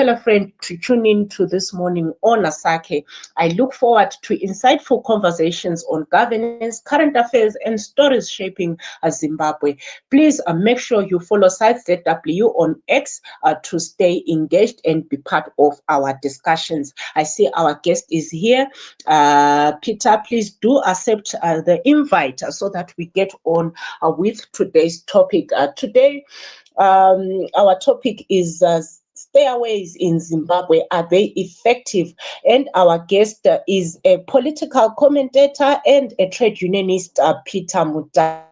tell a friend to tune in to this morning on Asake. I look forward to insightful conversations on governance, current affairs, and stories shaping Zimbabwe. Please make sure you follow Site ZW on X to stay engaged and be part of our discussions. I see our guest is here. Peter, please do accept the invite so that we get on with today's topic. Today, our topic is stairways in Zimbabwe, are they effective? And our guest is a political commentator and a trade unionist, Peter Mutasa.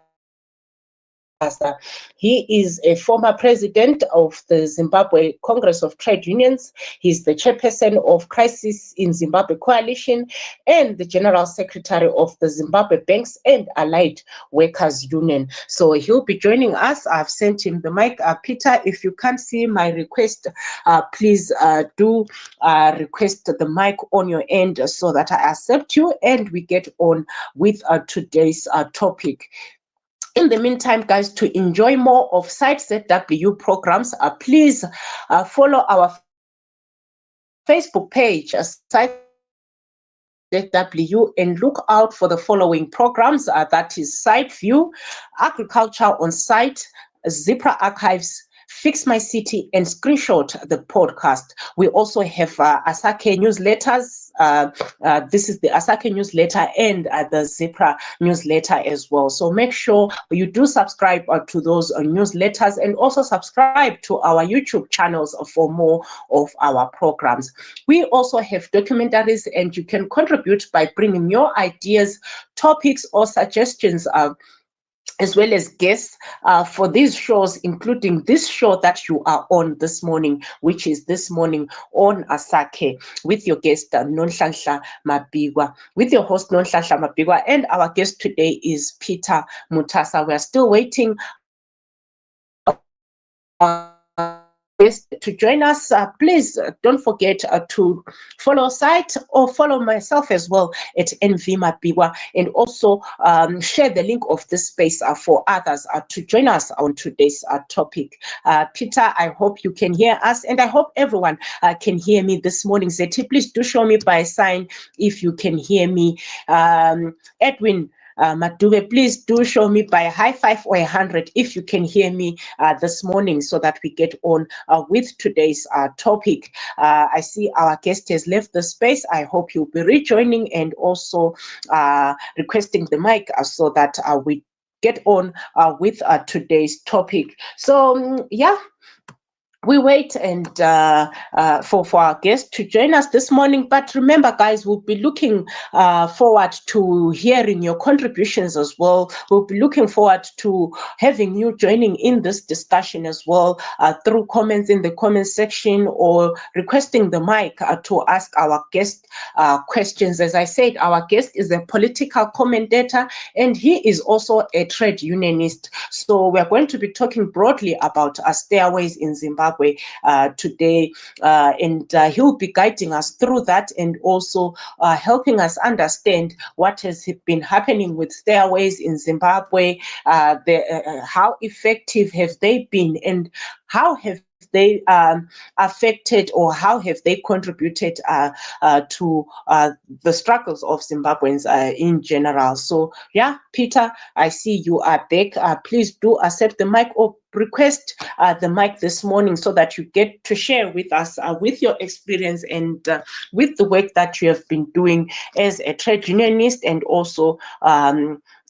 He is a former president of the Zimbabwe Congress of Trade Unions. He's the chairperson of Crisis in Zimbabwe Coalition and the general secretary of the Zimbabwe Banks and Allied Workers Union. So he'll be joining us. I've sent him the mic. Peter, if you can't see my request, please do request the mic on your end so that I accept you and we get on with today's topic. In the meantime, guys, to enjoy more of Site ZW programs, please follow our Facebook page, Site ZW, and look out for the following programs. That is Site View, Agriculture on Site, Zipra Archives, Fix My City, and Screenshot the podcast. We also have Asake newsletters. This is the Asake newsletter and the Zipra newsletter as well. So make sure you do subscribe to those newsletters and also subscribe to our YouTube channels for more of our programs. We also have documentaries, and you can contribute by bringing your ideas, topics, or suggestions as well as guests for these shows, including this show that you are on this morning, which is this morning on Asake with your guest Nonhlanhla Mabigwa, with your host Nonhlanhla Mabigwa, and our guest today is Peter Mutasa. We are still waiting to join us. Please don't forget to follow Site or follow myself as well at NV Mabigwa, and also share the link of this space for others to join us on today's topic. Peter, I hope you can hear us, and I hope everyone can hear me this morning. Zeti, please do show me by sign if you can hear me. Edwin Madube, please do show me by high five or 100 if you can hear me this morning, so that we get on with today's topic. I see our guest has left the space. I hope you'll be rejoining and also requesting the mic so that we get on with today's topic. So, yeah. We wait and for our guests to join us this morning. But remember, guys, we'll be looking forward to hearing your contributions as well. We'll be looking forward to having you joining in this discussion as well through comments in the comment section or requesting the mic to ask our guest questions. As I said, our guest is a political commentator and he is also a trade unionist. So we're going to be talking broadly about stairways in Zimbabwe today, and he'll be guiding us through that and also helping us understand what has been happening with stairways in Zimbabwe, how effective have they been, and how have they affected, or how have they contributed to the struggles of Zimbabweans in general. So yeah, Peter, I see you are back. Please do accept the mic or request the mic this morning so that you get to share with us with your experience and with the work that you have been doing as a trade unionist and also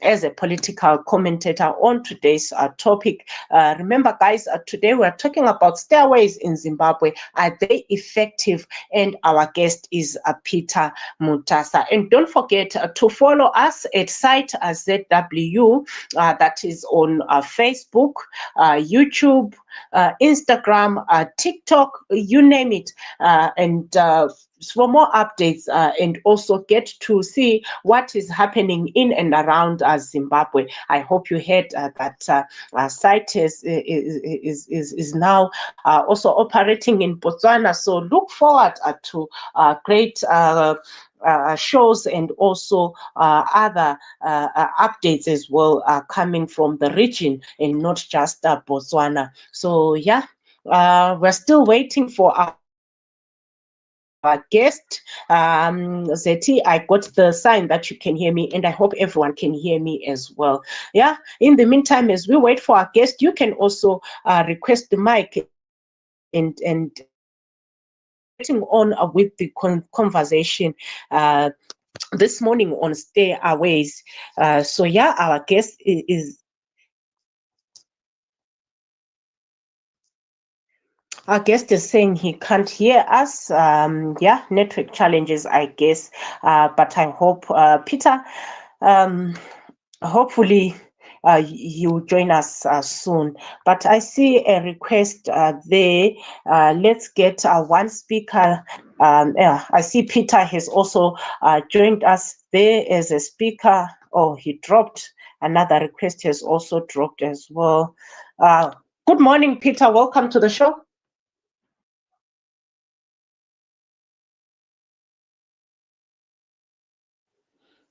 as a political commentator on today's topic. Remember, guys, today we're talking about stairways in Zimbabwe. Are they effective? And our guest is Peter Mutasa. And don't forget to follow us at Site ZW, that is on Facebook, YouTube, Instagram, TikTok, you name it, and for more updates and also get to see what is happening in and around Zimbabwe. I hope you heard that Site is now also operating in Botswana. So look forward to great shows and also other updates as well coming from the region and not just Botswana. So yeah, we're still waiting for our our guest. Zeti, I got the sign that you can hear me, and I hope everyone can hear me as well. Yeah. In the meantime, as we wait for our guest, you can also request the mic and getting on with the conversation this morning on stayaways. So yeah, our guest is our guest is saying he can't hear us. Yeah, network challenges, I guess. But I hope, Peter, um, hopefully you join us soon. But I see a request there. Let's get one speaker. Yeah, I see Peter has also joined us there as a speaker. Oh, he dropped. Another request has also dropped as well. Good morning, Peter. Welcome to the show.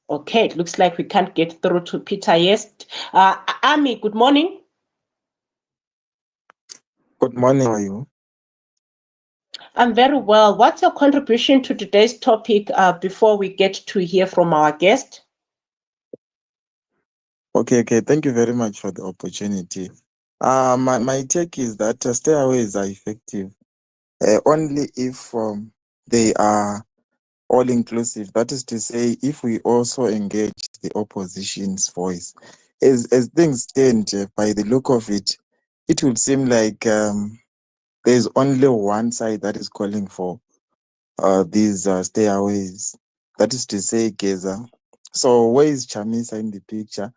Okay, it looks like we can't get through to Peter yet. Ami, good morning. Good morning, how are you? I'm very well. What's your contribution to today's topic before we get to hear from our guest? Okay. Thank you very much for the opportunity. My take is that stayaways are effective only if they are all inclusive. That is to say, if we also engage the opposition's voice. As things stand, by the look of it, it would seem like there's only one side that is calling for these stayaways. That is to say, GEZA. So where is Chamisa in the picture?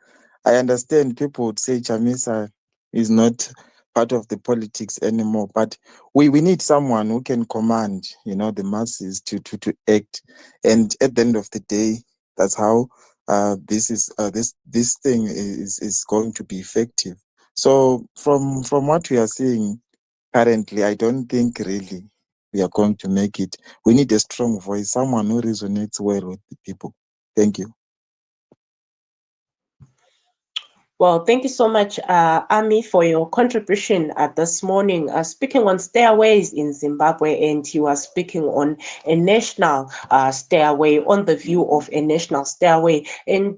I understand people would say Chamisa is not part of the politics anymore, but we need someone who can command, the masses to act. And at the end of the day, that's how this thing is going to be effective. So from what we are seeing currently, I don't think really we are going to make it. We need a strong voice, someone who resonates well with the people. Thank you. Well, thank you so much, Ami, for your contribution this morning. Speaking on stairways in Zimbabwe, and you are speaking on a national stairway, on the view of a national stairway. And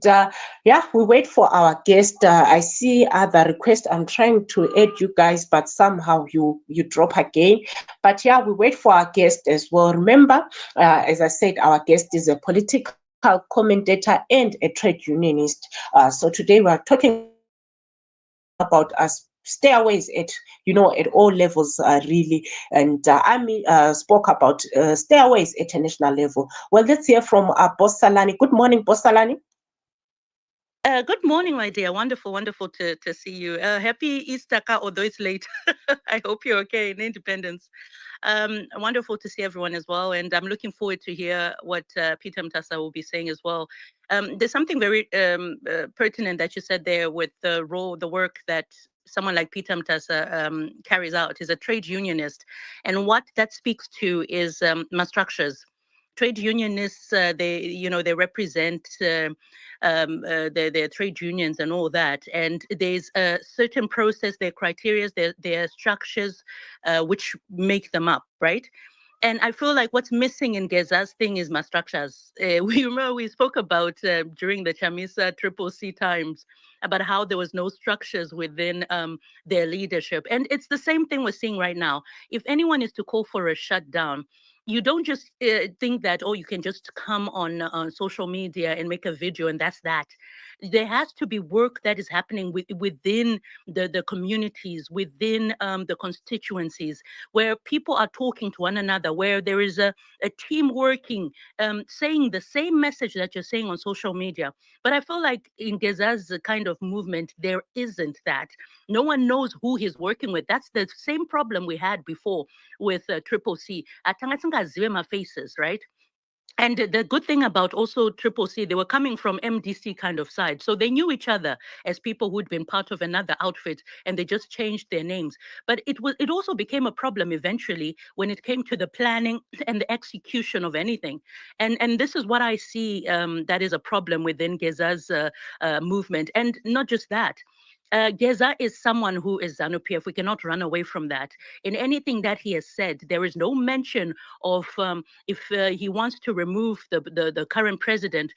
yeah, we wait for our guest. I see other requests. I'm trying to add you guys, but somehow you drop again. But yeah, we wait for our guest as well. Remember, as I said, our guest is a political commentator and a trade unionist. So today we are talking about us stairways at all levels really, and Ami spoke about stairways at a national level. Well, let's hear from Boss Salani. Good morning, Boss Salani. Good morning, my dear. Wonderful to see you. Happy Easter, although it's late. I hope you're okay in Independence. Wonderful to see everyone as well. And I'm looking forward to hear what Peter Mtasa will be saying as well. There's something very pertinent that you said there with the work that someone like Peter Mtasa carries out. He's a trade unionist. And what that speaks to is my structures. Trade unionists, they represent their trade unions and all that. And there's a certain process, their criteria, their structures, which make them up, right? And I feel like what's missing in GEZA's thing is my structures. We spoke about during the Chamisa Triple C times about how there was no structures within their leadership. And it's the same thing we're seeing right now. If anyone is to call for a shutdown, you don't just think that, oh, you can just come on social media and make a video and that's that. There has to be work that is happening within the communities, within the constituencies, where people are talking to one another, where there is a team working, saying the same message that you're saying on social media. But I feel like in GEZA's kind of movement, there isn't that. No one knows who he's working with. That's the same problem we had before with Triple C. My faces, right? And the good thing about also Triple C, they were coming from MDC kind of side. So they knew each other as people who'd been part of another outfit and they just changed their names. But it also became a problem eventually when it came to the planning and the execution of anything. And this is what I see that is a problem within GEZA's movement. And not just that. Geza is someone who is ZANU-PF. We cannot run away from that. In anything that he has said, there is no mention of if he wants to remove the current president.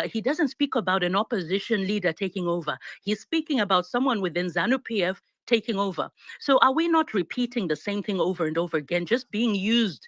He doesn't speak about an opposition leader taking over. He's speaking about someone within ZANU-PF taking over. So are we not repeating the same thing over and over again, just being used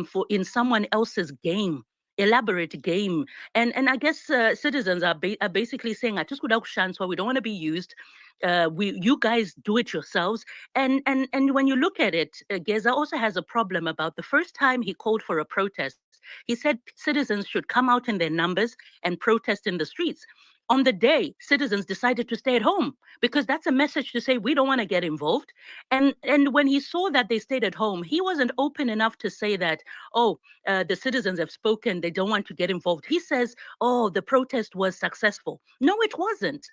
for in someone else's game? Elaborate game. And I guess citizens are basically saying, we don't want to be used. You guys do it yourselves. And when you look at it, Geza also has a problem about the first time he called for a protest. He said citizens should come out in their numbers and protest in the streets. On the day, citizens decided to stay at home because that's a message to say we don't want to get involved. And when he saw that they stayed at home, he wasn't open enough to say that, oh, the citizens have spoken, they don't want to get involved. He says, oh, the protest was successful. No, it wasn't.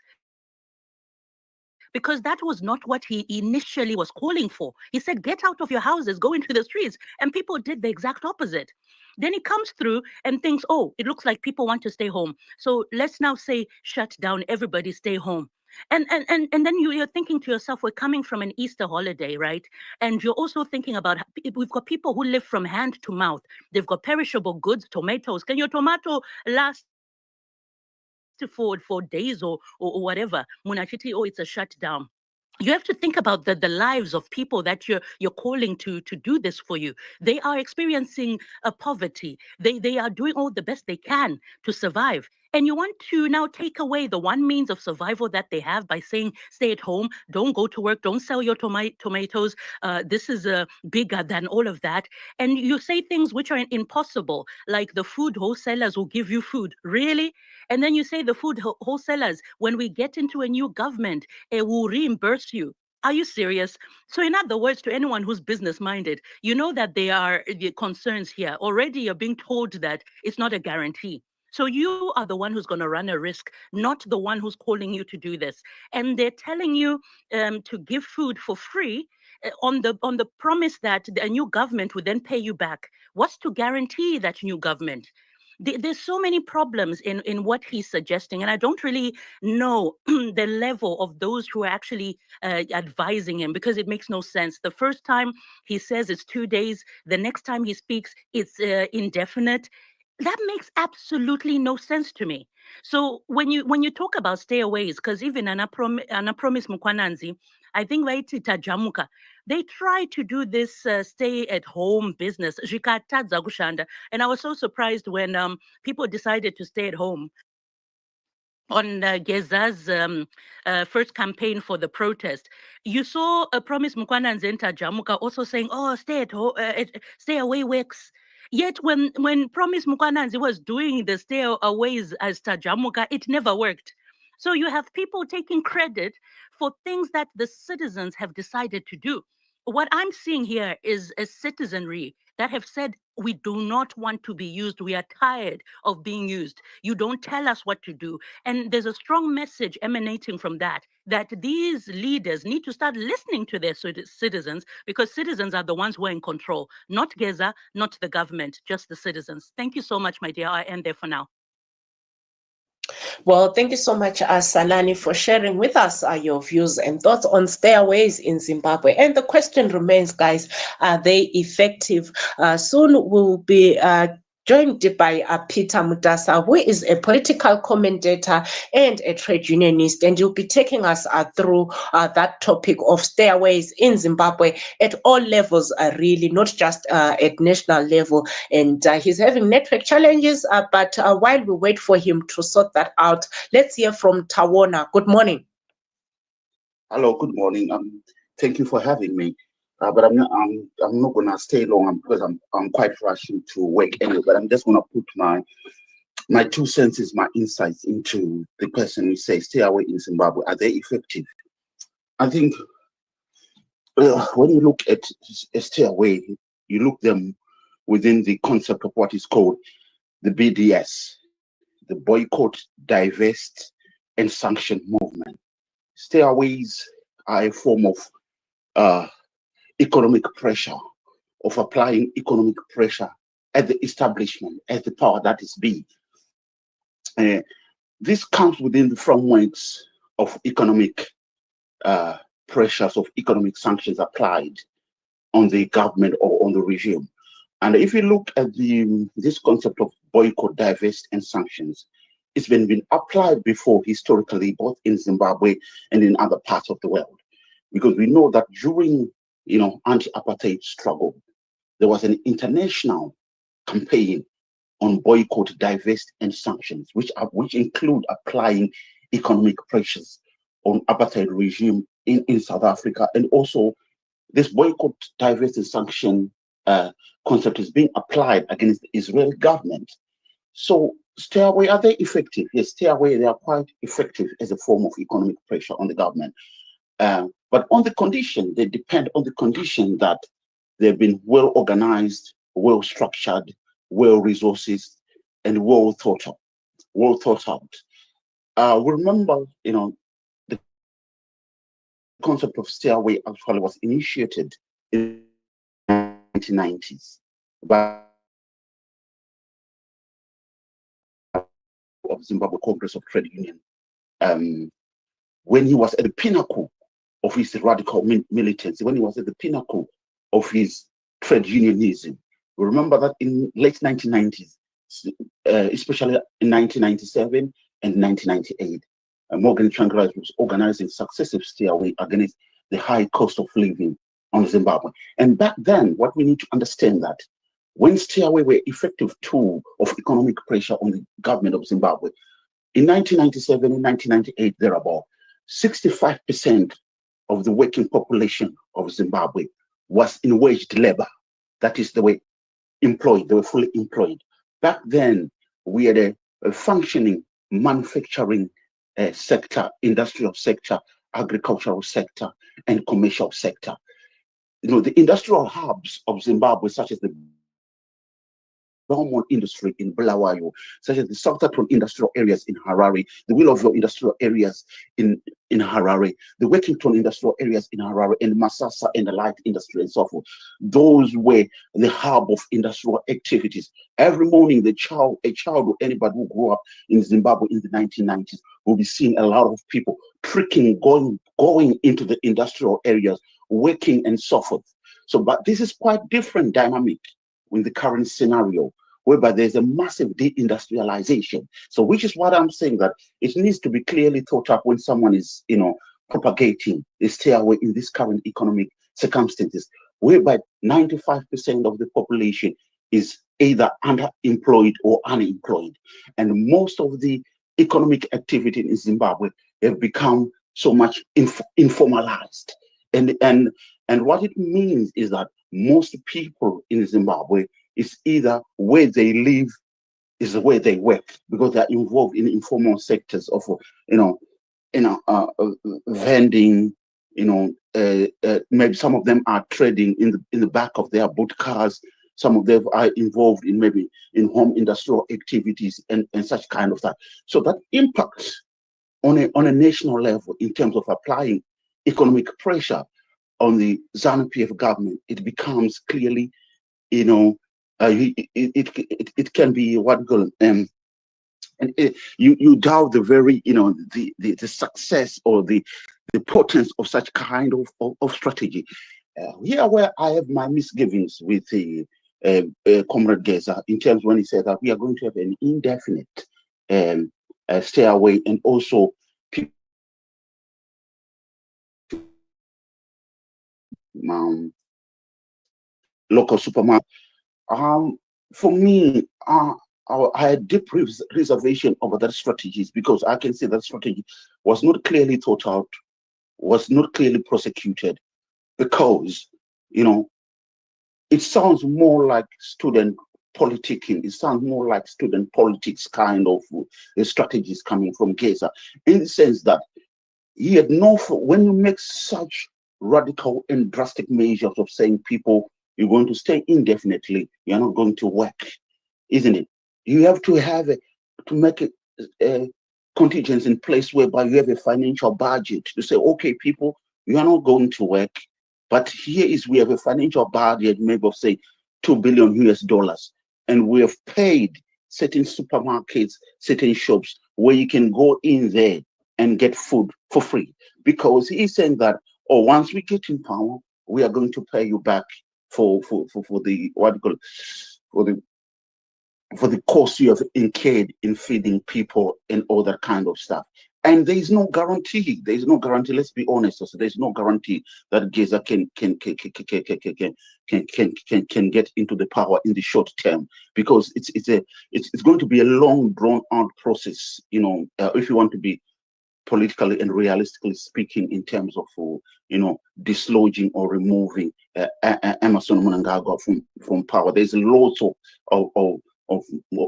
Because that was not what he initially was calling for. He said, get out of your houses, go into the streets. And people did the exact opposite. Then he comes through and thinks, oh, it looks like people want to stay home. So let's now say, shut down, everybody stay home. And then you're thinking to yourself, we're coming from an Easter holiday, right? And you're also thinking about, we've got people who live from hand to mouth. They've got perishable goods, tomatoes. Can your tomato last for days or whatever? Munachiti, oh, it's a shutdown. You have to think about the lives of people that you're calling to do this for you. They are experiencing a poverty. They are doing all the best they can to survive. And you want to now take away the one means of survival that they have by saying, stay at home, don't go to work, don't sell your tomatoes. This is bigger than all of that. And you say things which are impossible, like the food wholesalers will give you food. Really? And then you say the food wholesalers, when we get into a new government, it will reimburse you. Are you serious? So in other words, to anyone who's business minded, you know that there are the concerns here. Already you're being told that it's not a guarantee. So you are the one who's going to run a risk, not the one who's calling you to do this. And they're telling you to give food for free on the promise that a new government would then pay you back. What's to guarantee that new government? There's so many problems in what he's suggesting, and I don't really know the level of those who are actually advising him, because it makes no sense. The first time he says it's 2 days, the next time he speaks, it's indefinite. That makes absolutely no sense to me. So when you talk about stayaways, because even Anapromise Mukwananzi, I think Vaitita Jamuka, they try to do this stay-at-home business. And I was so surprised when people decided to stay at home on Geza's first campaign for the protest. You saw Promise Mukwana Nzenta Jamuka also saying, oh, stay at home, stay away works. Yet when Promise Mukwananzi was doing the stay aways as Tajamuka, it never worked. So you have people taking credit for things that the citizens have decided to do. What I'm seeing here is a citizenry that have said, we do not want to be used. We are tired of being used. You don't tell us what to do. And there's a strong message emanating from that these leaders need to start listening to their citizens, because citizens are the ones who are in control, not Geza, not the government, just the citizens. Thank you so much, my dear. I end there for now. Well, thank you so much, Sanani, for sharing with us your views and thoughts on stayaways in Zimbabwe. And the question remains, guys, are they effective? Soon we'll be joined by Peter Mudasa, who is a political commentator and a trade unionist, and you'll be taking us through that topic of stayaways in Zimbabwe at all levels, really, not just at national level. And he's having network challenges, but while we wait for him to sort that out, let's hear from Tawona. Good morning. Hello, good morning. Thank you for having me. But I'm not gonna stay long because I'm quite rushing to work anyway. But I'm just gonna put my 2 cents, my insights into the person who says stay away in Zimbabwe. Are they effective? I think when you look at stay away, you look them within the concept of what is called the BDS, the boycott, divest, and sanction movement. Stayaways are a form of economic pressure, of applying economic pressure at the establishment, at the power that is big. This comes within the frameworks of economic pressures of economic sanctions applied on the government or on the regime. And if you look at this concept of boycott, divest, and sanctions, it's been applied before historically, both in Zimbabwe and in other parts of the world. Because we know that during, anti-apartheid struggle, there was an international campaign on boycott, divest, and sanctions, which include applying economic pressures on apartheid regime in South Africa. And also this boycott, divest, and sanction concept is being applied against the Israeli government. So stay away, are they effective? Yes, stay away, they are quite effective as a form of economic pressure on the government. But on the condition, they depend on the condition that they've been well organized, well structured, well resources, and well thought out. We remember, the concept of stay away actually was initiated in the 1990s by of Zimbabwe Congress of Trade Union, when he was at the pinnacle of his radical militancy, when he was at the pinnacle of his trade unionism. We remember that in late 1990s, especially in 1997 and 1998, Morgan Tsvangirai was organizing successive stay away against the high cost of living on Zimbabwe. And back then, what we need to understand that when stay away were effective tool of economic pressure on the government of Zimbabwe, in 1997 and 1998, thereabout, 65% of the working population of Zimbabwe was in waged labor. That is, they were employed, they were fully employed. Back then, we had a functioning manufacturing sector, industrial sector, agricultural sector, and commercial sector. The industrial hubs of Zimbabwe, such as the Belmont industry in Bulawayo, such as the Southampton industrial areas in Harare, the Willowville industrial areas in Harare, the Workington industrial areas in Harare, and Masasa and the light industry and so forth. Those were the hub of industrial activities. Every morning, a child or anybody who grew up in Zimbabwe in the 1990s will be seeing a lot of people trekking, going into the industrial areas, working and so forth. So, but this is quite different dynamic in the current scenario, whereby there's a massive deindustrialization. So, which is what I'm saying, that it needs to be clearly thought up when someone is, propagating the stay away in this current economic circumstances, whereby 95% of the population is either underemployed or unemployed. And most of the economic activity in Zimbabwe have become so much informalized. And what it means is that most people in Zimbabwe is either where they live is where they work, because they're involved in informal sectors of, vending, maybe some of them are trading in the back of their boat cars. Some of them are involved in maybe in home industrial activities and such kind of that. So that impacts on a national level in terms of applying economic pressure on the ZANU-PF government. It becomes clearly, it can be what we call you doubt the very the success or the potence of such kind of strategy. Here where I have my misgivings with the Comrade Geza in terms when he said that we are going to have an indefinite stay away, and also local supermarket. For me, I had deep reservation over that strategies, because I can say that strategy was not clearly thought out, was not clearly prosecuted, because it sounds more like student politicking. It sounds more like student politics kind of strategies coming from Geza, in the sense that he had when you make such radical and drastic measures of saying people, you're going to stay indefinitely, you're not going to work, isn't it? You have to have to make a contingents in place whereby you have a financial budget to say, okay, people, you are not going to work, but we have a financial budget maybe of say $2 billion US, and we have paid certain supermarkets, certain shops where you can go in there and get food for free. because he's saying that, oh, once we get in power, we are going to pay you back for the what do you call it, for the cost you have incurred in feeding people and all that kind of stuff. And there is no guarantee. There is no guarantee. Let's be honest. Also, there is no guarantee that GEZA can get into the power in the short term, because it's going to be a long, drawn out process. You know, if you want to be politically and realistically speaking, in terms of dislodging or removing Emmerson Mnangagwa from power. There's lots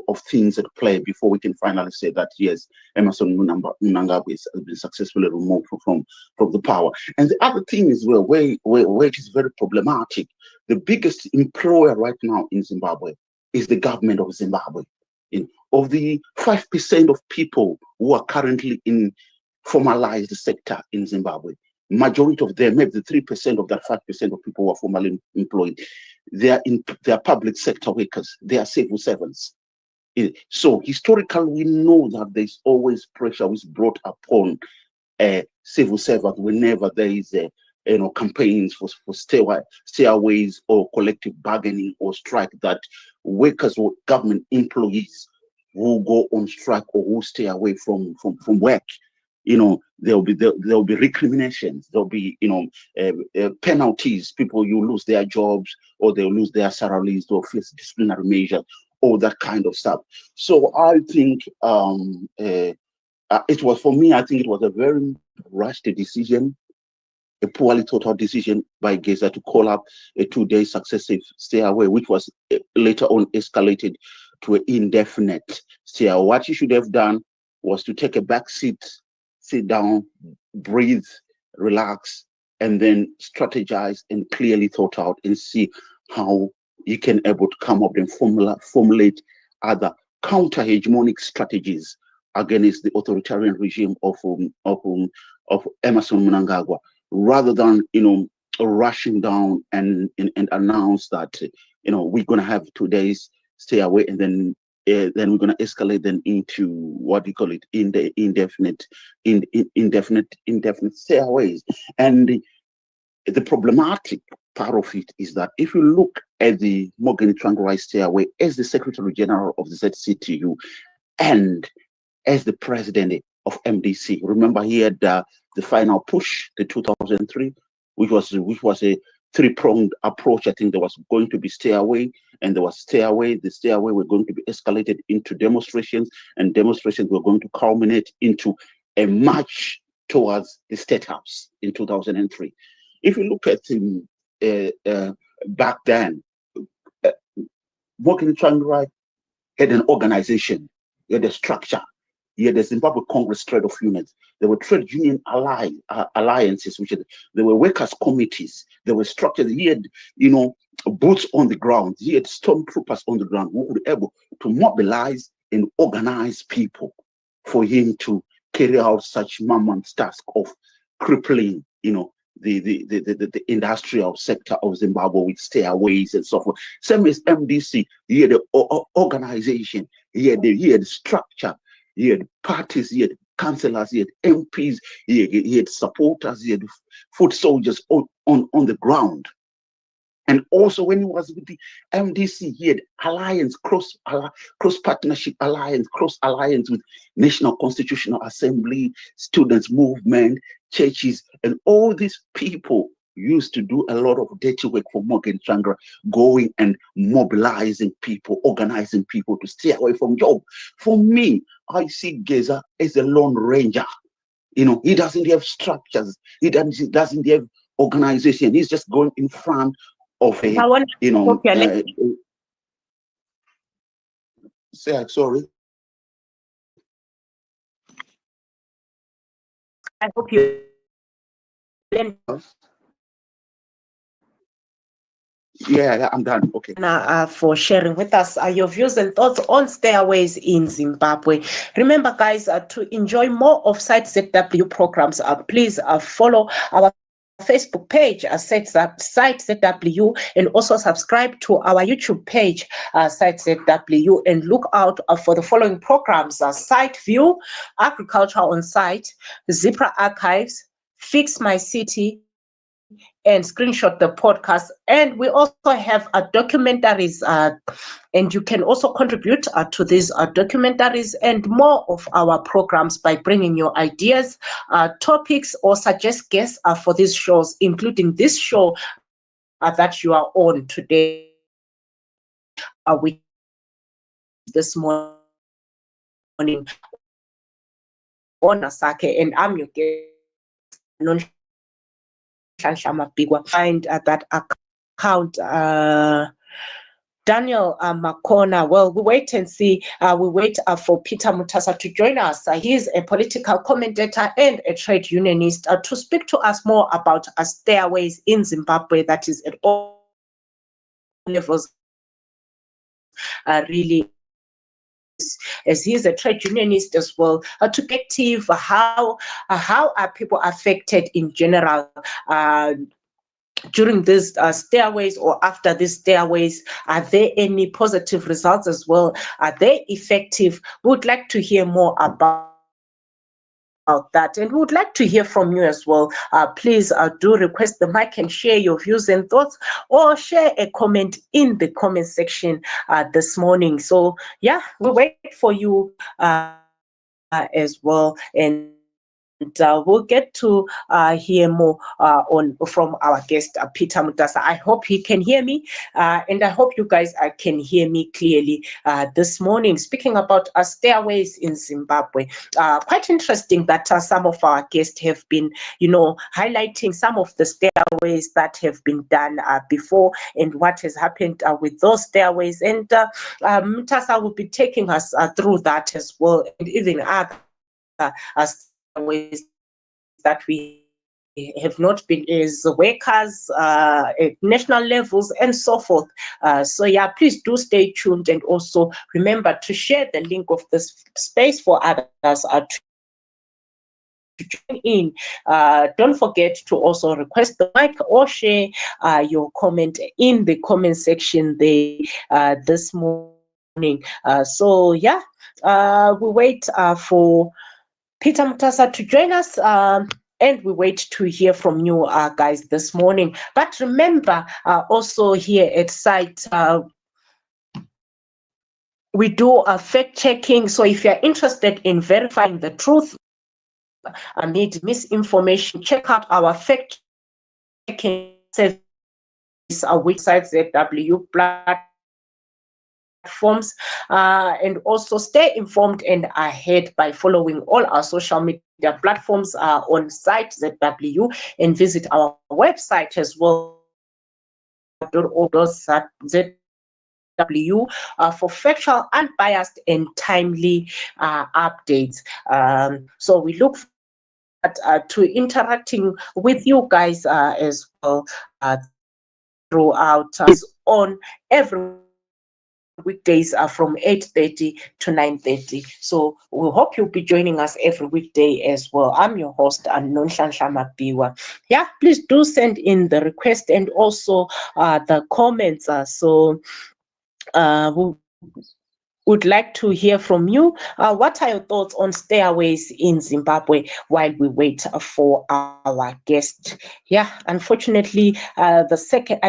of things at play before we can finally say that yes, Emmerson Mnangagwa has been successfully removed from the power. And the other thing is where it is very problematic. The biggest employer right now in Zimbabwe is the government of Zimbabwe. Of the 5% of people who are currently in formalized sector in Zimbabwe, majority of them, maybe the 3% of that 5% of people who are formally employed, they are public sector workers, they are civil servants. So historically, we know that there's always pressure which brought upon civil servants whenever there is campaigns for stairways or collective bargaining or strike, that workers or government employees who go on strike or who stay away from work, there'll be recriminations, there'll be penalties. People, you lose their jobs, or they'll lose their salaries, or face disciplinary measures, all that kind of stuff. So I think it was, for me, I think it was a very rushed decision, a poorly thought out decision by GEZA to call up a 2-day successive stay away, which was later on escalated to an indefinite stay away. What you should have done was to take a back seat, sit down, breathe, relax, and then strategize and clearly thought out and see how you can able to come up and formulate other counter-hegemonic strategies against the authoritarian regime of Emmerson Mnangagwa, rather than rushing down and announce that we're going to have 2 days stay away, and then we're going to escalate them into what do you call it, indefinite stayaways. And the problematic part of it is that if you look at the Morgan Tsvangirai stayaway as the Secretary General of the ZCTU and as the president of MDC, remember he had the final push, the 2003, which was a three-pronged approach. I think there was going to be stay away, and there was stay away. The stay away were going to be escalated into demonstrations, and demonstrations were going to culminate into a march towards the State House in 2003. If you look at back then, Morgan Tsvangirai had an organization, he had a structure. He had the Zimbabwe Congress Trade of Unions. There were trade union alliances, there were workers' committees. There were structures. He had, boots on the ground. He had stormtroopers on the ground who were able to mobilize and organize people for him to carry out such mammoth task of crippling, the industrial sector of Zimbabwe with stayaways and so forth. Same as MDC. He had an organization. He had structure. He had parties, he had councillors, he had MPs, he had supporters, he had foot soldiers on the ground. And also when he was with the MDC, he had alliance, cross partnership alliance, cross alliance with National Constitutional Assembly, students movement, churches, and all these people used to do a lot of dirty work for Morgan Tsvangirai, going and mobilizing people, organizing people to stay away from job. For me, I see GEZA as a lone ranger. He doesn't have structures. He doesn't have organization. He's just going in front of a, sorry. I hope you Yeah, I'm done. Okay. For sharing with us your views and thoughts on stayaways in Zimbabwe. Remember, guys, to enjoy more of Site ZW programs, please follow our Facebook page, Site ZW, and also subscribe to our YouTube page, Site ZW, and look out for the following programs: Site View, Agriculture on Site, Zipra Archives, Fix My City, and Screenshot the Podcast. And we also have documentaries, and you can also contribute to these documentaries and more of our programs by bringing your ideas, topics, or suggest guests for these shows, including this show that you are on today, which this morning on Asake, and I'm your guest, find that account, Daniel Makona. Well, we wait and see. We wait for Peter Mutasa to join us. He is a political commentator and a trade unionist to speak to us more about stairways in Zimbabwe, that is at all levels, really, as he is a trade unionist as well, to get active, how are people affected in general during these stairways or after these stairways? Are there any positive results as well? Are they effective? We would like to hear more about that, and we would like to hear from you as well. Please do request the mic and share your views and thoughts, or share a comment in the comment section this morning. So yeah, we wait for you as well, and we'll get to hear more from our guest, Peter Mutasa. I hope he can hear me, and I hope you guys can hear me clearly this morning. Speaking about stairways in Zimbabwe, quite interesting that some of our guests have been, highlighting some of the stairways that have been done before and what has happened with those stairways. And Mutasa will be taking us through that as well, and even other stairways that we have not been as workers at national levels and so forth. So yeah, please do stay tuned, and also remember to share the link of this space for others to join in. Don't forget to also request the mic or share your comment in the comment section there this morning. So yeah, we wait for Peter Mutasa to join us, and we wait to hear from you guys this morning. But remember, also here at site, we do fact checking. So if you're interested in verifying the truth amid misinformation, check out our fact checking service, our website, ZW platforms, and also stay informed and ahead by following all our social media platforms on site ZW, and visit our website as well, ZW, for factual, unbiased, and timely updates. So we look to interacting with you guys as well throughout on every weekdays are from 8:30 to 9:30. So we hope you'll be joining us every weekday as well. I'm your host, Nonhlanhla Mapiwa. Yeah, please do send in the request and also the comments. So we would like to hear from you. What are your thoughts on stairways in Zimbabwe while we wait for our guest? Yeah, unfortunately, I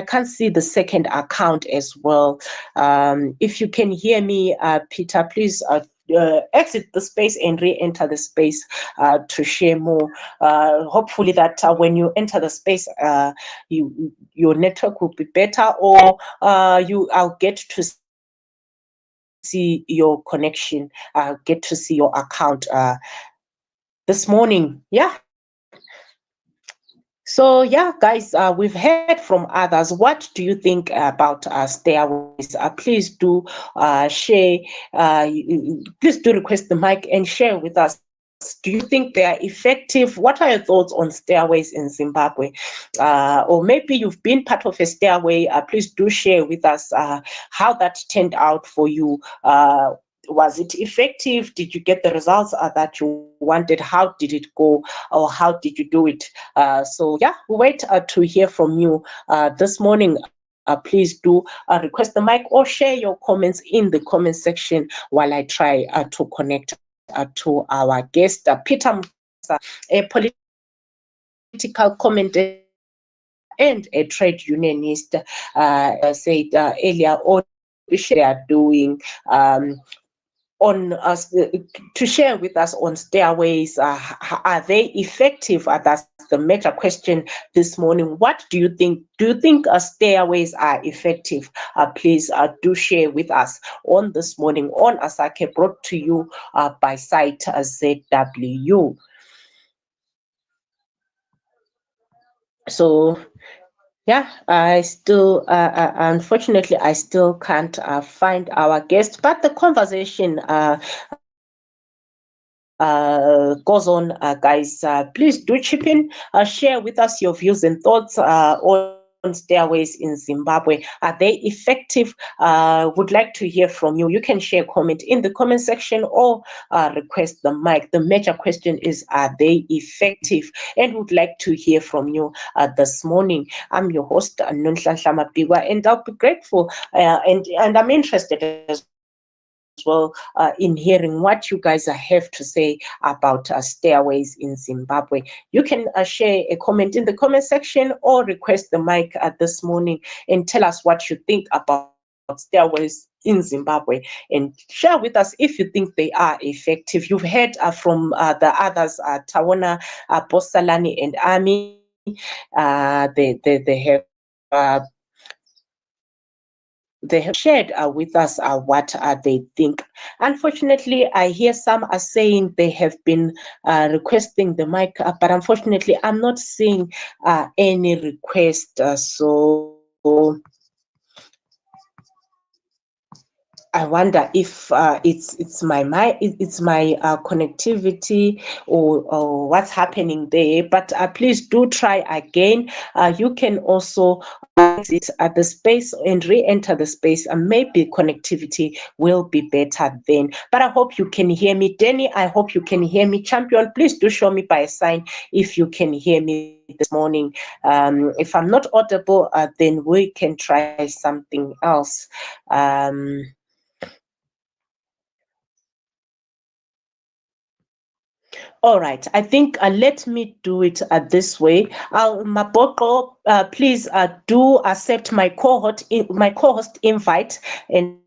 can't see the second account as well. If you can hear me, Peter, please exit the space and re-enter the space to share more. Hopefully that when you enter the space, your network will be better, or I'll get to see your connection, get to see your account this morning. Yeah. So yeah, guys, we've heard from others. What do you think about stairways? Please do share. Please do request the mic and share with us. Do you think they are effective? What are your thoughts on stairways in Zimbabwe? Or maybe you've been part of a stairway. Please do share with us how that turned out for you. Was it effective? Did you get the results that you wanted? How did it go? Or how did you do it? So yeah, we wait to hear from you this morning. Please do request the mic or share your comments in the comment section while I try to connect to our guest, Peter Mutasa, a political political commentator and a trade unionist said earlier on they are doing on us to share with us on stairways. Are they effective? That's the major question this morning. What do you think? Do you think stairways are effective? Please do share with us on this morning on Asake, brought to you by Site ZW. So yeah, I still, unfortunately, I still can't find our guest, but the conversation goes on, guys. Please do chip in, share with us your views and thoughts on stairways in Zimbabwe. Are they effective? Would like to hear from you. You can share a comment in the comment section or request the mic. The major question is, are they effective? And would like to hear from you this morning. I'm your host, Nonhlanhla Mapigwa, and I'll be grateful and I'm interested as well in hearing what you guys have to say about stairways in Zimbabwe. You can share a comment in the comment section or request the mic this morning and tell us what you think about stairways in Zimbabwe, and share with us if you think they are effective. You've heard from the others, Tawana, Bosalani, and Ami. They have shared with us what they think. Unfortunately, I hear some are saying they have been requesting the mic, but unfortunately, I'm not seeing any request. So I wonder if it's my connectivity or what's happening there. But please do try again. You can also exit at the space and re-enter the space, and maybe connectivity will be better then. But I hope you can hear me. Danny, I hope you can hear me. Champion, please do show me by a sign if you can hear me this morning. If I'm not audible, then we can try something else. All right, I think let me do it this way. Maboko, please do accept my co-host invite, and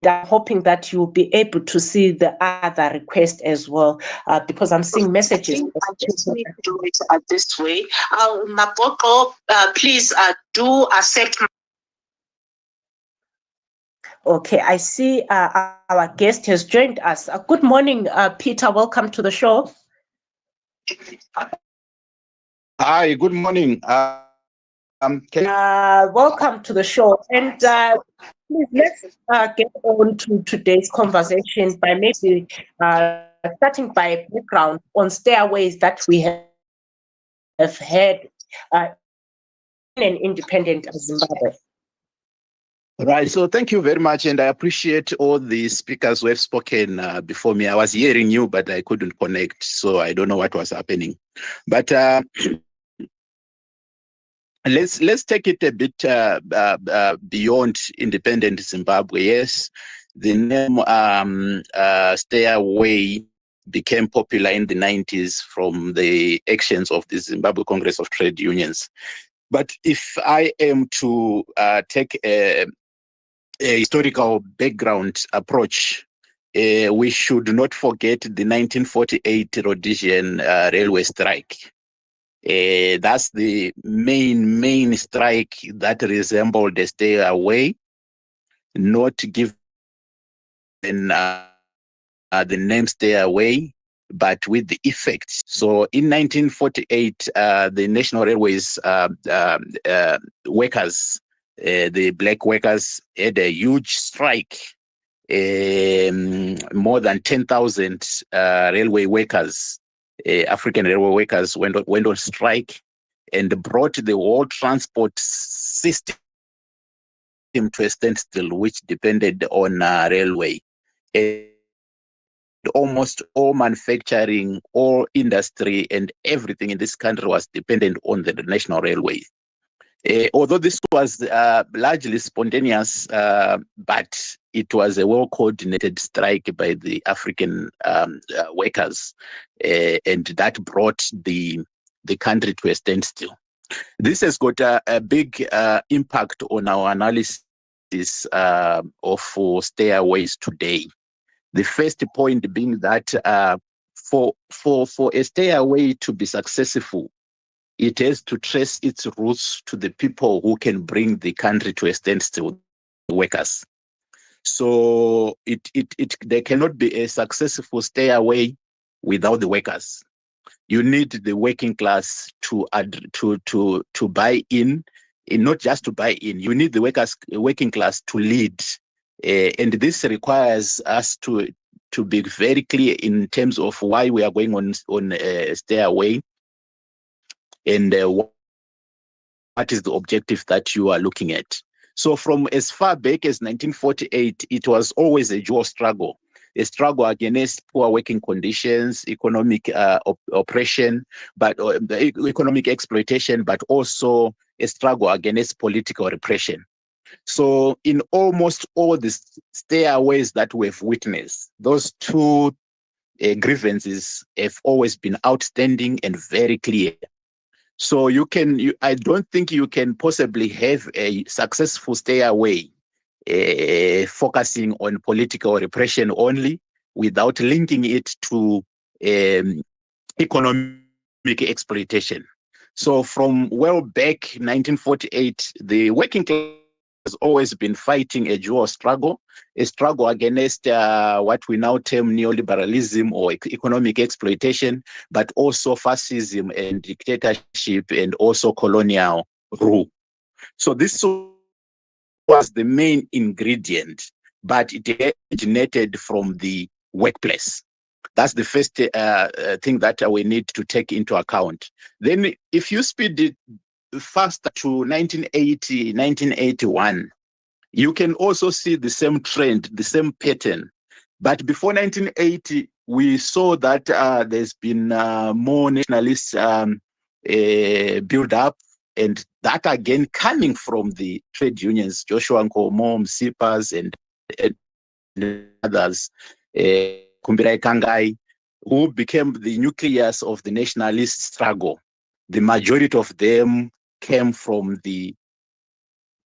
I'm hoping that you'll be able to see the other request as well, because I'm seeing messages. I just need to do it this way. Maboko, please do accept. Okay, I see our guest has joined us. Good morning, Peter. Welcome to the show. Hi, good morning. Welcome to the show. And please, let's get on to today's conversation by maybe starting by a background on stairways that we have had in an independent Zimbabwe. Right, so thank you very much, and I appreciate all the speakers who have spoken before me. I was hearing you, but I couldn't connect, so I don't know what was happening. But let's take it a bit beyond independent Zimbabwe. Yes, the name stairway became popular in the 90s from the actions of the Zimbabwe Congress of Trade Unions. But if I am to take a historical background approach, we should not forget the 1948 Rhodesian railway strike. That's the main strike that resembled a stairway, not given the name stairway, but with the effects. So in 1948, the National Railways workers, the black workers, had a huge strike. More than 10,000 railway workers, African railway workers, went on strike and brought the whole transport system to a standstill, which depended on railway. Almost all manufacturing, all industry, and everything in this country was dependent on the national railway. Although this was largely spontaneous, but it was a well-coordinated strike by the African workers, and that brought the the country to a standstill. This has got a big impact on our analysis of stairways today. The first point being that for a stairway to be successful, it has to trace its roots to the people who can bring the country to a standstill, the workers. So there cannot be a successful stairway without the workers. You need the working class to buy in, and not just to buy in. You need the working class to lead, and this requires us to be very clear in terms of why we are going on a stairway, and what is the objective that you are looking at. So from as far back as 1948, it was always a dual struggle. A struggle against poor working conditions, economic oppression, but the economic exploitation, but also a struggle against political repression. So in almost all the stairways that we've witnessed, those two grievances have always been outstanding and very clear. So I don't think you can possibly have a successful stairway focusing on political repression only without linking it to economic exploitation. So from well back 1948, the working class has always been fighting a dual struggle, a struggle against what we now term neoliberalism or economic exploitation, but also fascism and dictatorship and also colonial rule. So this was the main ingredient, but it originated from the workplace. That's the first thing that we need to take into account. Then if you speed it faster to 1980, 1981, you can also see the same trend, the same pattern. But before 1980, we saw that there's been more nationalist build up, and that again coming from the trade unions, Joshua Nkomo, Sipas, and others, Kumbirai Kangai, who became the nucleus of the nationalist struggle. The majority of them came from the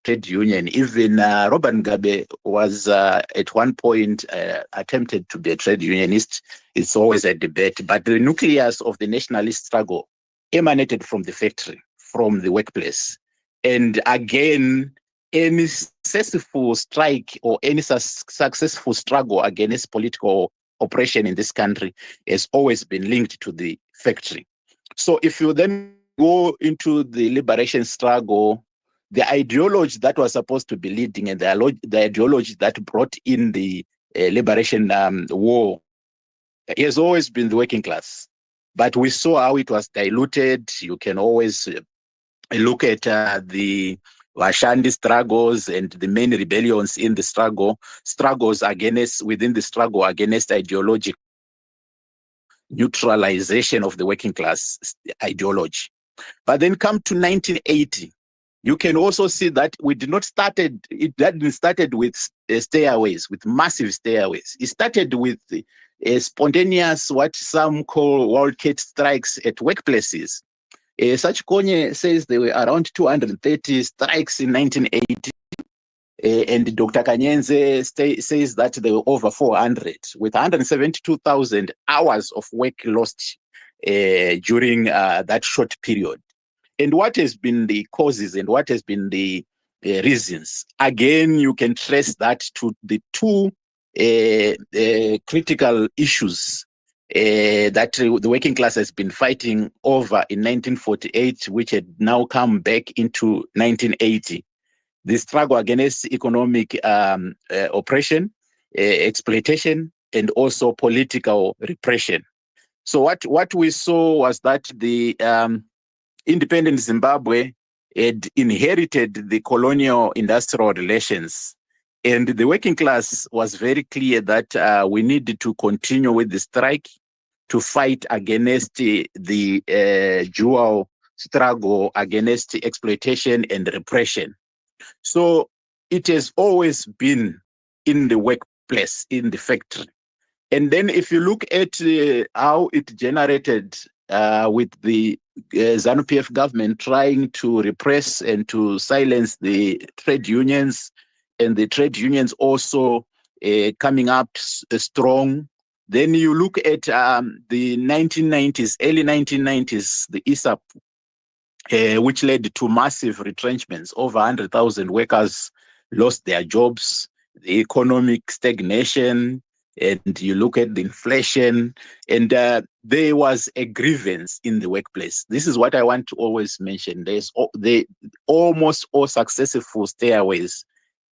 trade union. Even Robert Mugabe was at one point attempted to be a trade unionist. It's always a debate, but the nucleus of the nationalist struggle emanated from the factory, from the workplace. And again, any successful strike or any successful struggle against political oppression in this country has always been linked to the factory. So if you then go into the liberation struggle, the ideology that was supposed to be leading and the ideology that brought in the liberation war has always been the working class. But we saw how it was diluted. You can always look at the Washandi struggles and the main rebellions in the struggles within the struggle against ideological neutralization of the working class ideology. But then come to 1980, you can also see that it didn't started with stairways, with massive stairways. It started with spontaneous, what some call wildcat strikes at workplaces. Such Konye says there were around 230 strikes in 1980. And Dr. Kanyenze says that there were over 400, with 172,000 hours of work lost during that short period. And what has been the causes and what has been the reasons? Again, you can trace that to the two critical issues that the working class has been fighting over in 1948, which had now come back into 1980. The struggle against economic oppression, exploitation, and also political repression. So what we saw was that the independent Zimbabwe had inherited the colonial industrial relations. And the working class was very clear that we needed to continue with the strike to fight against the dual struggle against exploitation and repression. So it has always been in the workplace, in the factory. And then if you look at how it generated with the ZANU-PF government trying to repress and to silence the trade unions, and the trade unions also coming up strong. Then you look at the 1990s, early 1990s, the ISAP, which led to massive retrenchments. Over 100,000 workers lost their jobs, the economic stagnation, and you look at the inflation, and there was a grievance in the workplace. This is what I want to always mention. Almost all successful stairways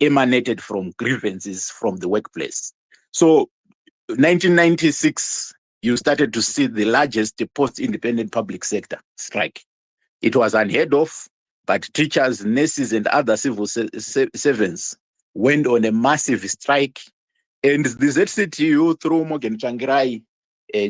emanated from grievances from the workplace. So 1996, you started to see the largest post-independent public sector strike. It was unheard of, but teachers, nurses, and other civil servants went on a massive strike. And the ZCTU, through Morgan Changirai,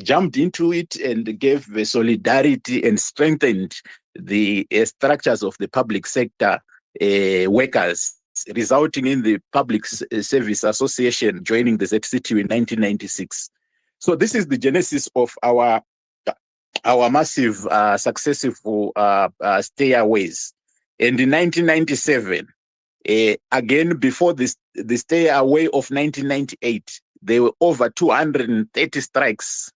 jumped into it and gave solidarity and strengthened the structures of the public sector workers, resulting in the Public Service Association joining the ZCTU in 1996. So this is the genesis of our massive successful stairways. And in 1997, again, before the stairway of 1998, there were over 230 strikes,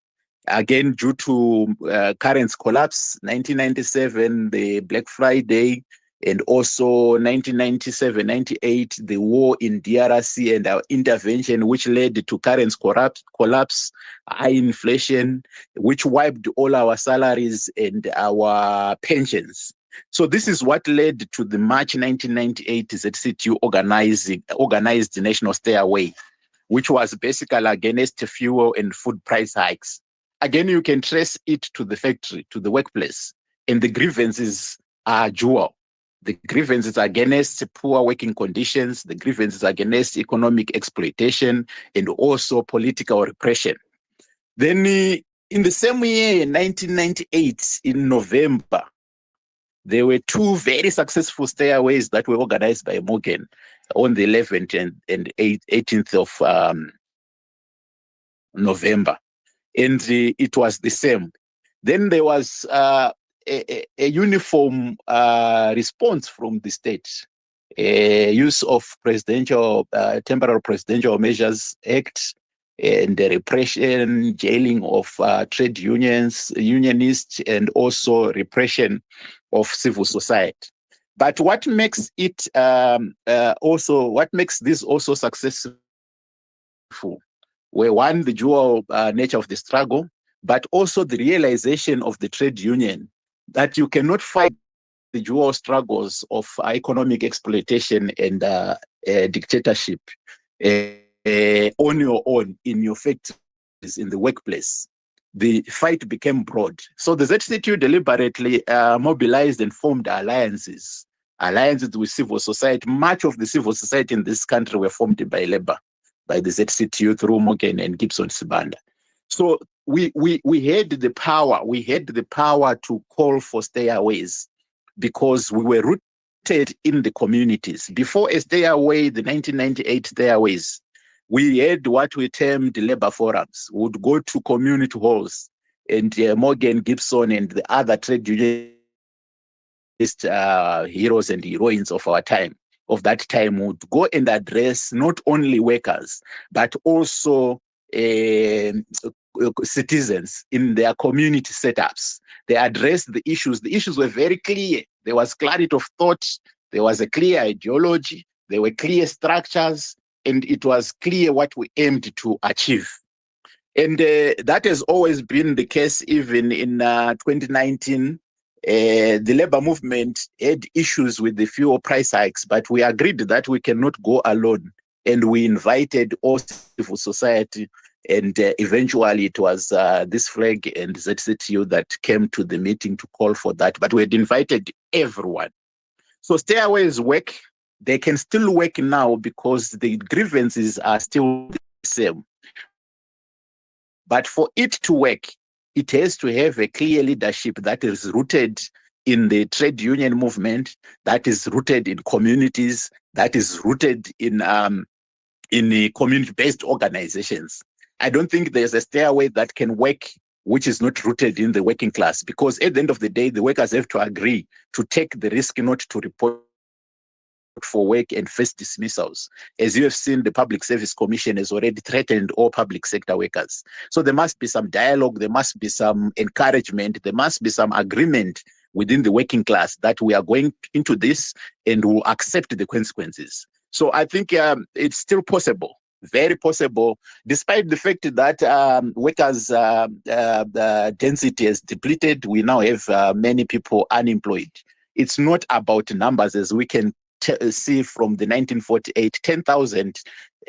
again, due to currency collapse, 1997, the Black Friday, and also 1997-98, the war in DRC and our intervention, which led to currency collapse, high inflation, which wiped all our salaries and our pensions. So this is what led to the March 1998 ZCTU organized National Stairway, which was basically against fuel and food price hikes. Again, you can trace it to the factory, to the workplace, and the grievances are dual. The grievances against poor working conditions, the grievances against economic exploitation, and also political repression. Then in the same year, 1998, in November, there were two very successful stairways that were organized by Morgan on the 11th and 18th of November. And it was the same. Then there was a uniform response from the state. Use of temporary presidential measures act, and the repression, jailing of trade unionists, and also repression of civil society. But what makes it what makes this also successful were, one, the dual nature of the struggle, but also the realization of the trade union that you cannot fight the dual struggles of economic exploitation and dictatorship on your own in your factories, in the workplace. The fight became broad. So the ZCTU deliberately mobilized and formed alliances with civil society. Much of the civil society in this country were formed by labor, by the ZCTU through Morgan and Gibson Sibanda. So we had the power to call for stairways because we were rooted in the communities. Before a stairway, the 1998 stairways, we had what we termed labor forums. We would go to community halls, and Morgan, Gibson, and the other trade unionist heroes and heroines of our time, of that time, would go and address not only workers, but also citizens in their community setups. They addressed the issues. The issues were very clear. There was clarity of thought. There was a clear ideology. There were clear structures, and it was clear what we aimed to achieve. And that has always been the case even in 2019. The labor movement had issues with the fuel price hikes, but we agreed that we cannot go alone. And we invited all civil society, and eventually it was this flag and ZCTU that came to the meeting to call for that. But we had invited everyone. So stairways work. They can still work now because the grievances are still the same. But for it to work, it has to have a clear leadership that is rooted in the trade union movement, that is rooted in communities, that is rooted in the community-based organizations. I don't think there's a stairway that can work which is not rooted in the working class, because at the end of the day, the workers have to agree to take the risk not to report for work and face dismissals. As you have seen, the Public Service Commission has already threatened all public sector workers. So there must be some dialogue, there must be some encouragement, there must be some agreement within the working class that we are going into this and will accept the consequences. So I think it's still possible, very possible, despite the fact that workers' density has depleted. We now have many people unemployed. It's not about numbers, as we can see from the 1948, 10,000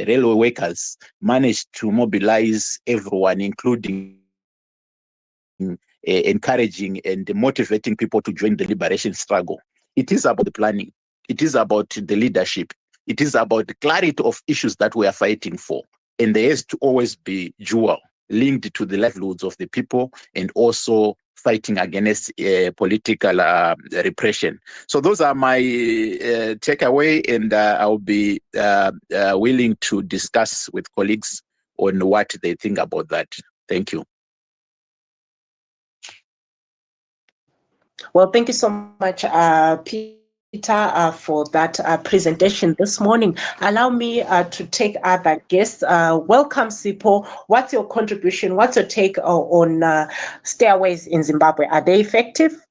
railway workers managed to mobilize everyone, including encouraging and motivating people to join the liberation struggle. It is about the planning. It is about the leadership. It is about the clarity of issues that we are fighting for. And there has to always be dual, linked to the livelihoods of the people and also fighting against political repression. So those are my takeaway, and I'll be willing to discuss with colleagues on what they think about that. Thank you. Well, thank you so much, Peter, for that presentation this morning. Allow me to take other guests. Welcome, Sipo. What's your contribution? What's your take on stairways in Zimbabwe? Are they effective?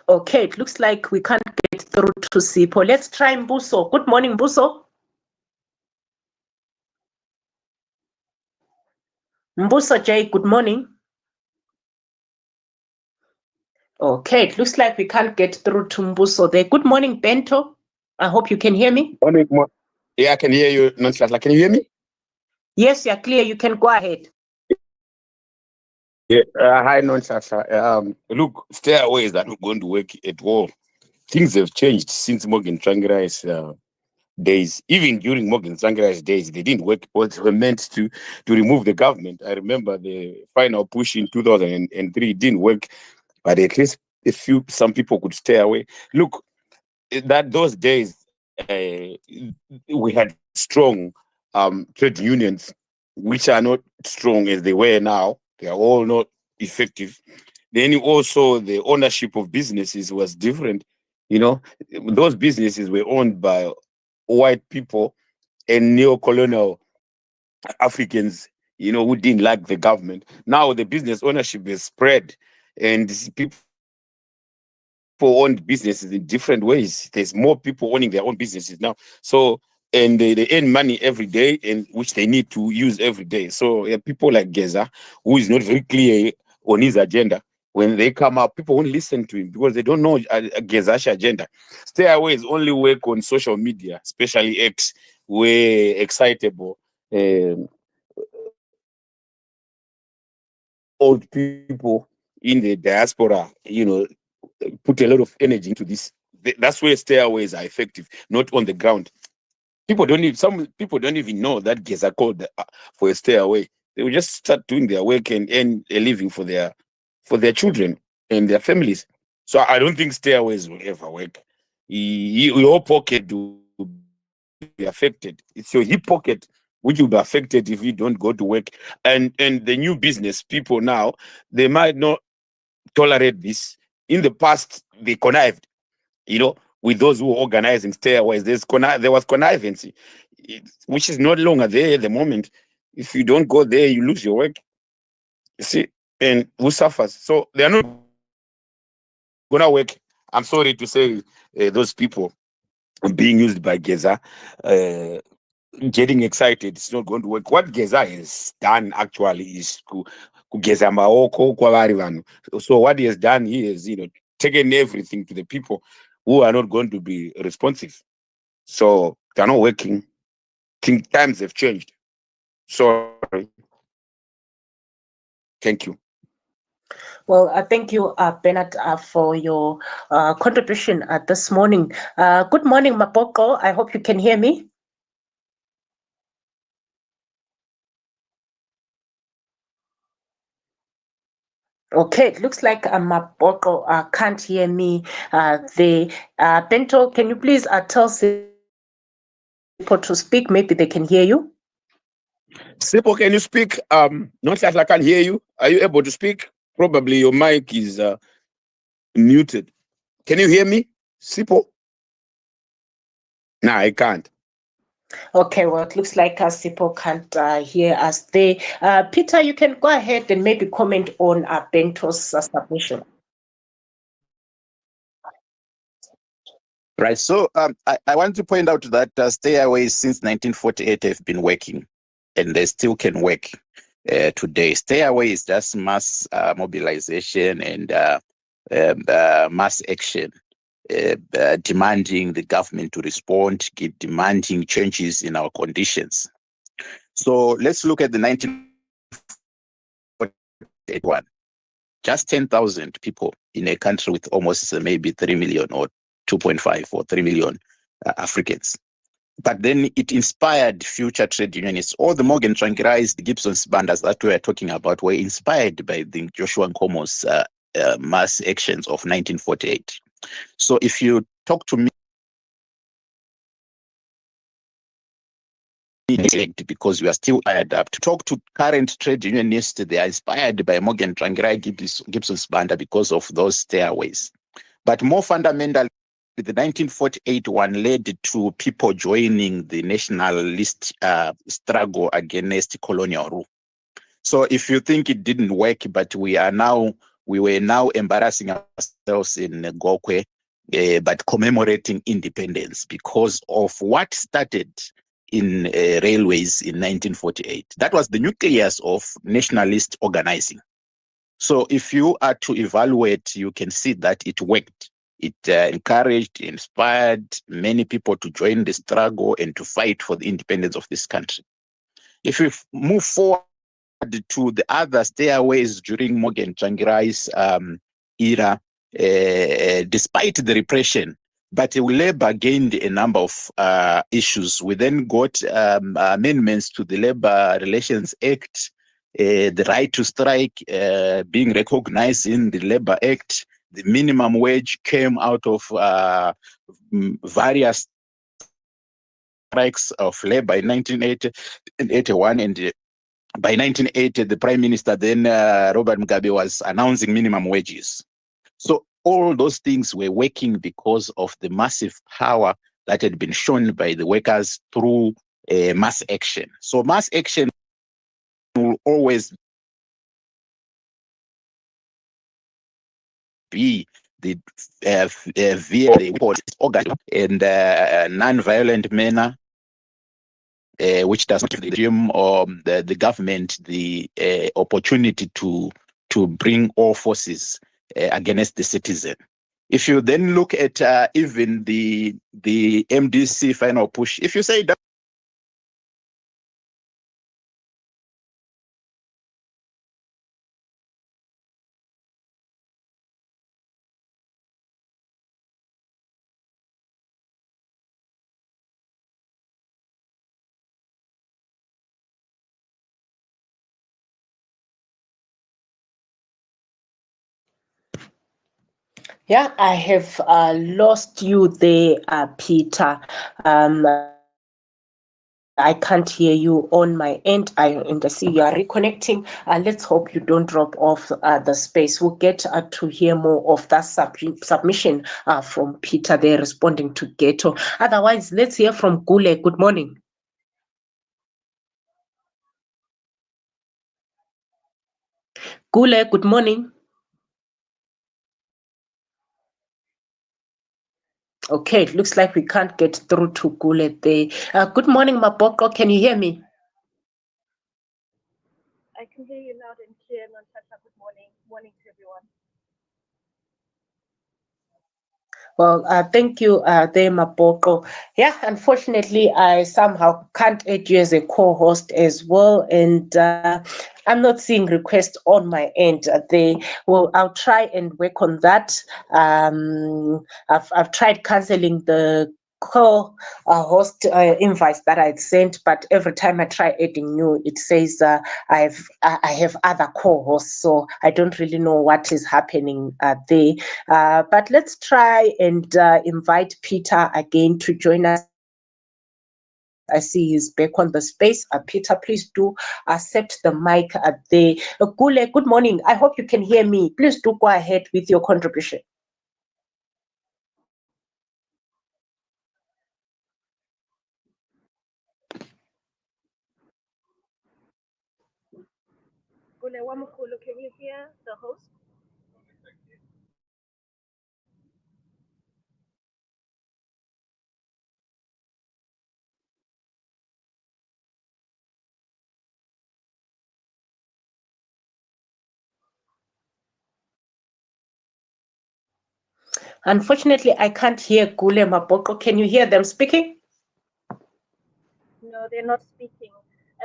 Okay, it looks like we can't get through to Sipo. Let's try Mbuso. Good morning, Mbuso. Mbuso J, good morning. Okay, it looks like we can't get through to Mbuso there. Good morning, Bento. I hope you can hear me. Morning. Yeah, I can hear you, Nonhlanhla. Can you hear me? Yes, you're clear. You can go ahead. Yeah. Hi, Nonhlanhla. Look, stairways are not going to work at all. Things have changed since Morgan Tsvangirai's days. Even during Morgan Tsvangirai's days, they didn't work, but they were meant to remove the government. I remember the final push in 2003 didn't work, but at least some people could stay away. Look, those days, we had strong trade unions, which are not strong as they were now. They are all not effective. Then also the ownership of businesses was different. You know, those businesses were owned by white people and neo-colonial Africans, you know, who didn't like the government. Now the business ownership is spread, and people own businesses in different ways. There's more people owning their own businesses now. So, and they earn money every day, and which they need to use every day. So people like Geza, who is not very clear on his agenda, when they come up, people won't listen to him because they don't know Geza's agenda. Stairways only work on social media, especially X, where excitable old people in the diaspora, you know, put a lot of energy into this. That's where stairways are effective, not on the ground. Some people don't even know that Geza called for a stairway. They will just start doing their work and earn a living for their children and their families. So I don't think stairways will ever work. Your pocket will be affected. It's your hip pocket which will be affected if you don't go to work. And the new business people now, they might not tolerate this. In the past, they connived, you know, with those who were organizing stairways. There was connivance, which is no longer there at the moment. If you don't go there, you lose your work. You see, and who suffers? So they are not gonna work. I'm sorry to say, those people being used by Geza, getting excited, it's not going to work. What Geza has done actually is kugeza maoko kwavari vanhu. So what he has done, he has, you know, taken everything to the people who are not going to be responsive. So they're not working. Think times have changed. Sorry. Thank you. Well, thank you, Bernard, for your contribution this morning. Good morning, Mapoko. I hope you can hear me. Okay, it looks like Mapoko can't hear me. Bento, can you please tell Sipo to speak? Maybe they can hear you. Sipo, can you speak? Not that I can hear you. Are you able to speak? Probably your mic is muted. Can you hear me, Sipo? No, I can't. Okay, well, it looks like Sipo can't hear us there. Peter, you can go ahead and maybe comment on Bento's submission. Right. So I want to point out that stayaways since 1948 have been working, and they still can work today. Stayaway is just mass mobilization and mass action, demanding the government to respond, demanding changes in our conditions. So let's look at the 1948 one. Just 10,000 people in a country with almost maybe 3 million or 2.5 or 3 million Africans. But then it inspired future trade unionists. All the Morgan Tsvangirai's, the Gibson's bandas that we are talking about were inspired by the Joshua Nkomo's mass actions of 1948. So if you talk to me, because we are still adapt. To talk to current trade unionists, they are inspired by Morgan Tsvangirai Gibson's banda because of those stairways. But more fundamentally, the 1948 one led to people joining the nationalist struggle against colonial rule. So if you think it didn't work, but we were now embarrassing ourselves in Gokwe, but commemorating independence because of what started in railways in 1948. That was the nucleus of nationalist organizing. So if you are to evaluate, you can see that it worked. It encouraged, inspired many people to join the struggle and to fight for the independence of this country. If we move forward to the other stairways during Morgan Tsvangirai's era, despite the repression, but Labour gained a number of issues. We then got amendments to the Labour Relations Act, the right to strike being recognized in the Labour Act. The minimum wage came out of various strikes of Labour in 1980 and 81, and by 1980, the Prime Minister then, Robert Mugabe, was announcing minimum wages. So all those things were working because of the massive power that had been shown by the workers through mass action. So mass action will always be the via the organ and non-violent manner, which does not give the regime or the government the opportunity to bring all forces against the citizen. If you then look at even the MDC final push, if you say that Yeah, I have lost you there, Peter. I can't hear you on my end. I see you are reconnecting. Let's hope you don't drop off the space. We'll get to hear more of that submission from Peter there responding to Ghetto. Otherwise, let's hear from Gule. Good morning. Gule, good morning. Okay, it looks like we can't get through to Gule there. Good morning, Mapoko. Can you hear me? I can hear you loud and clear, Nonchacha. Good morning. Morning to everyone. Well, thank you, there, Mapoko. Yeah, unfortunately, I somehow can't add you as a co-host as well, and I'm not seeing requests on my end. I'll try and work on that. I've tried canceling the host invites that I'd sent, but every time I try adding new, it says I have other co-hosts, so I don't really know what is happening there. But let's try and invite Peter again to join us. I see he's back on the space. Peter, please do accept the mic there. Gule, good morning. I hope you can hear me. Please do go ahead with your contribution. Gule Wamukulu, can you hear the host? Unfortunately, I can't hear Gule Maboko. Can you hear them speaking? No, they're not speaking.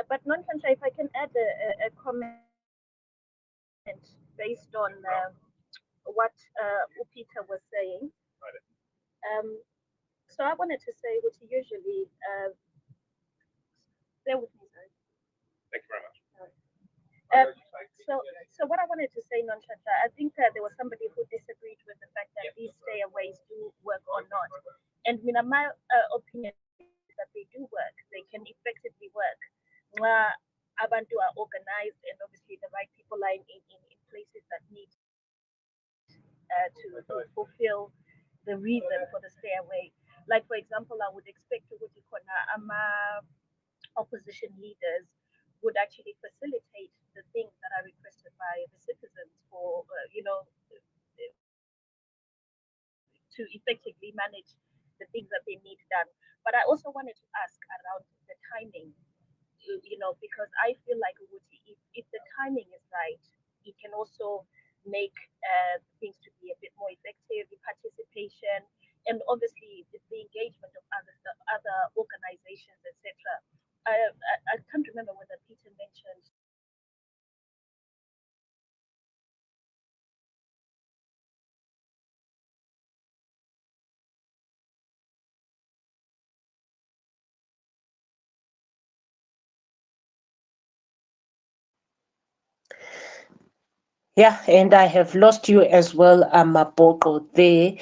But Nonchansha, if I can add a comment based on what Upita was saying. So I wanted to say, which usually, bear with me, sorry. Thank you very much. So what I wanted to say, Nonchansha, I think there was somebody who disagreed with the fact that these stayaways do work or not. And my opinion is that they do work. They can effectively work. Abantu are organized, and obviously the right people are in places that need to fulfill the reason for the stay away. Like, for example, I would expect opposition leaders would actually facilitate the things that are requested by the citizens for, to effectively manage the things that they need done. But I also wanted to ask around the timing, because I feel like if the timing is right, it can also make things to be a bit more effective, the participation, and obviously the engagement of other organizations, etc. I can't remember whether Peter mentioned Yeah, and I have lost you as well, Maboko. There,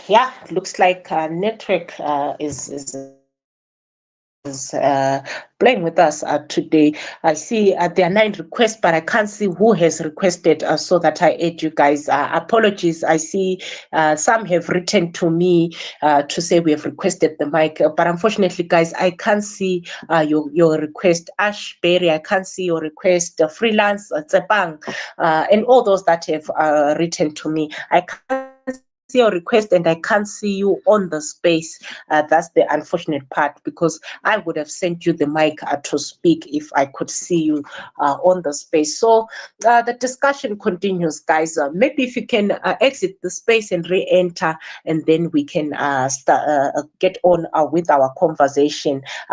yeah, looks like network is playing with us today. I see there are 9 requests, but I can't see who has requested so that I add you guys. Apologies. I see some have written to me to say we have requested the mic, but unfortunately, guys, I can't see your request. Ash Berry, I can't see your request. Freelance, Tsepang, and all those that have written to me. I can't see your request and I can't see you on the space. That's the unfortunate part, because I would have sent you the mic to speak if I could see you on the space. So the discussion continues, guys. Maybe if you can exit the space and re-enter, and then we can start, get on with our conversation.